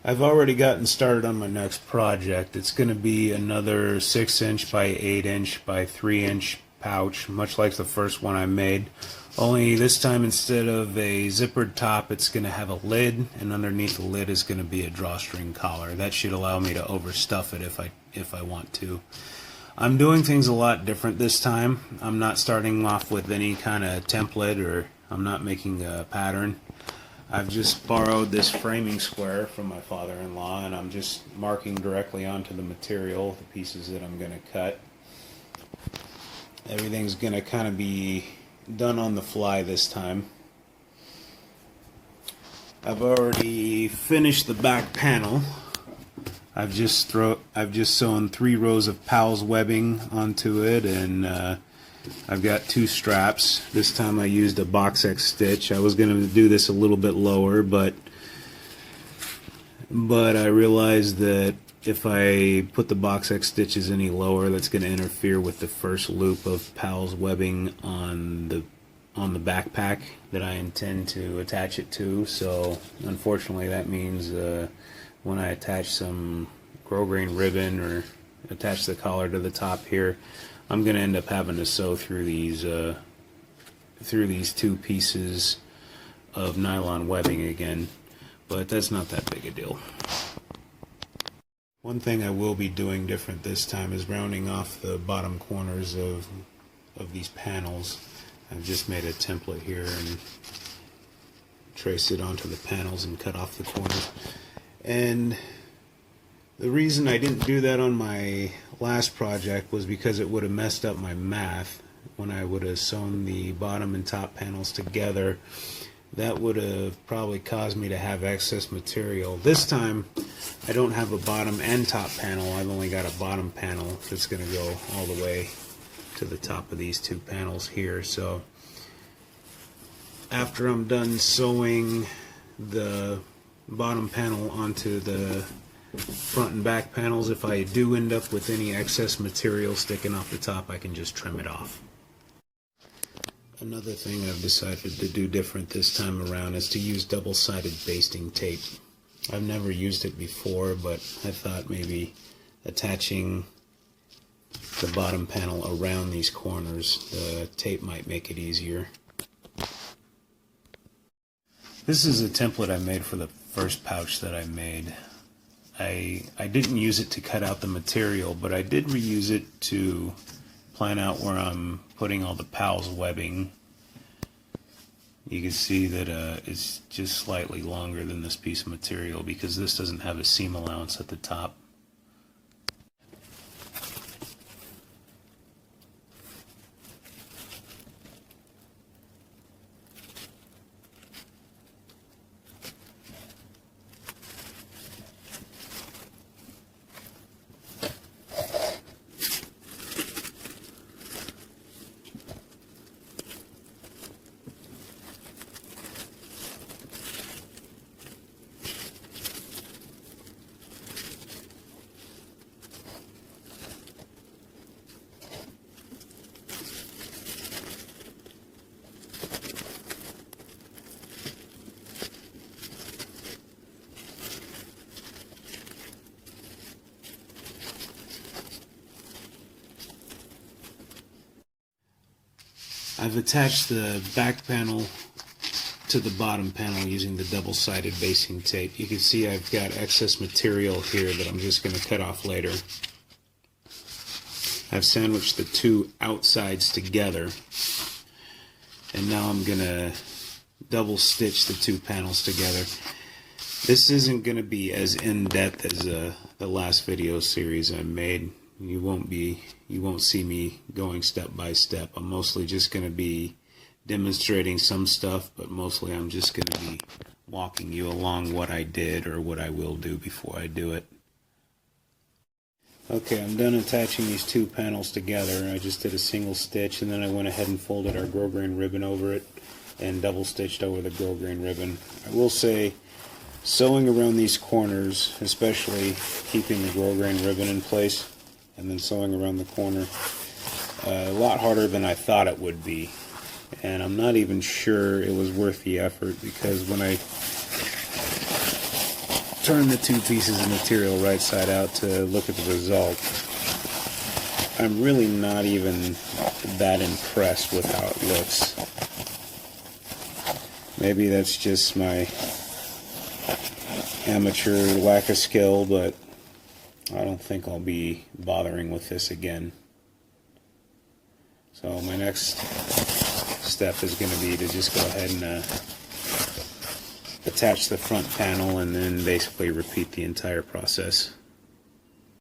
I've already gotten started on my next project. It's going to be another 6" by 8" by 3" pouch, much like the first one I made. Only this time, instead of a zippered top, it's going to have a lid, and underneath the lid is going to be a drawstring collar. That should allow me to overstuff it if I want to. I'm doing things a lot different this time. I'm not starting off with any kind of template, or I'm not making a pattern. I've just borrowed this framing square from my father-in-law, and I'm just marking directly onto the material, the pieces that I'm going to cut. Everything's going to kind of be done on the fly this time. I've already finished the back panel. I've just sewn 3 rows of Powell's webbing onto it, and I've got 2 straps. This time I used a box X stitch. I was going to do this a little bit lower, but I realized that if I put the box X stitches any lower, that's going to interfere with the first loop of Powell's webbing on the backpack that I intend to attach it to. So unfortunately, that means when I attach some grosgrain ribbon or attach the collar to the top here, I'm going to end up having to sew through these 2 pieces of nylon webbing again, but that's not that big a deal. One thing I will be doing different this time is rounding off the bottom corners of these panels. I've just made a template here and traced it onto the panels and cut off the corners. And the reason I didn't do that on my last project was because it would have messed up my math. When I would have sewn the bottom and top panels together, that would have probably caused me to have excess material. This time I don't have a bottom and top panel. I've only got a bottom panel that's going to go all the way to the top of these 2 panels here. So after I'm done sewing the bottom panel onto the front and back panels, if I do end up with any excess material sticking off the top, I can just trim it off. Another thing I've decided to do different this time around is to use double-sided basting tape. I've never used it before, but I thought maybe attaching the bottom panel around these corners, the tape might make it easier. This is a template I made for the first pouch that I made. I didn't use it to cut out the material, but I did reuse it to plan out where I'm putting all the Powell's webbing. You can see that it's just slightly longer than this piece of material because this doesn't have a seam allowance at the top. I've attached the back panel to the bottom panel using the double-sided basting tape. You can see I've got excess material here that I'm just going to cut off later. I've sandwiched the 2 outsides together, and now I'm going to double stitch the 2 panels together. This isn't going to be as in-depth as the last video series I made. You won't see me going step by step. I'm mostly just going to be demonstrating some stuff, but mostly I'm just going to be walking you along what I did or what I will do before I do it. Okay, I'm done attaching these 2 panels together. I just did a single stitch, and then I went ahead and folded our grosgrain ribbon over it and double stitched over the grosgrain ribbon. I will say, sewing around these corners, especially keeping the grosgrain ribbon in place and then sewing around the corner, a lot harder than I thought it would be. And I'm not even sure it was worth the effort, because when I turn the two pieces of material right side out to look at the result, I'm really not even that impressed with how it looks. Maybe that's just my amateur lack of skill, but I don't think I'll be bothering with this again. So my next step is going to be to just go ahead and attach the front panel and then basically repeat the entire process.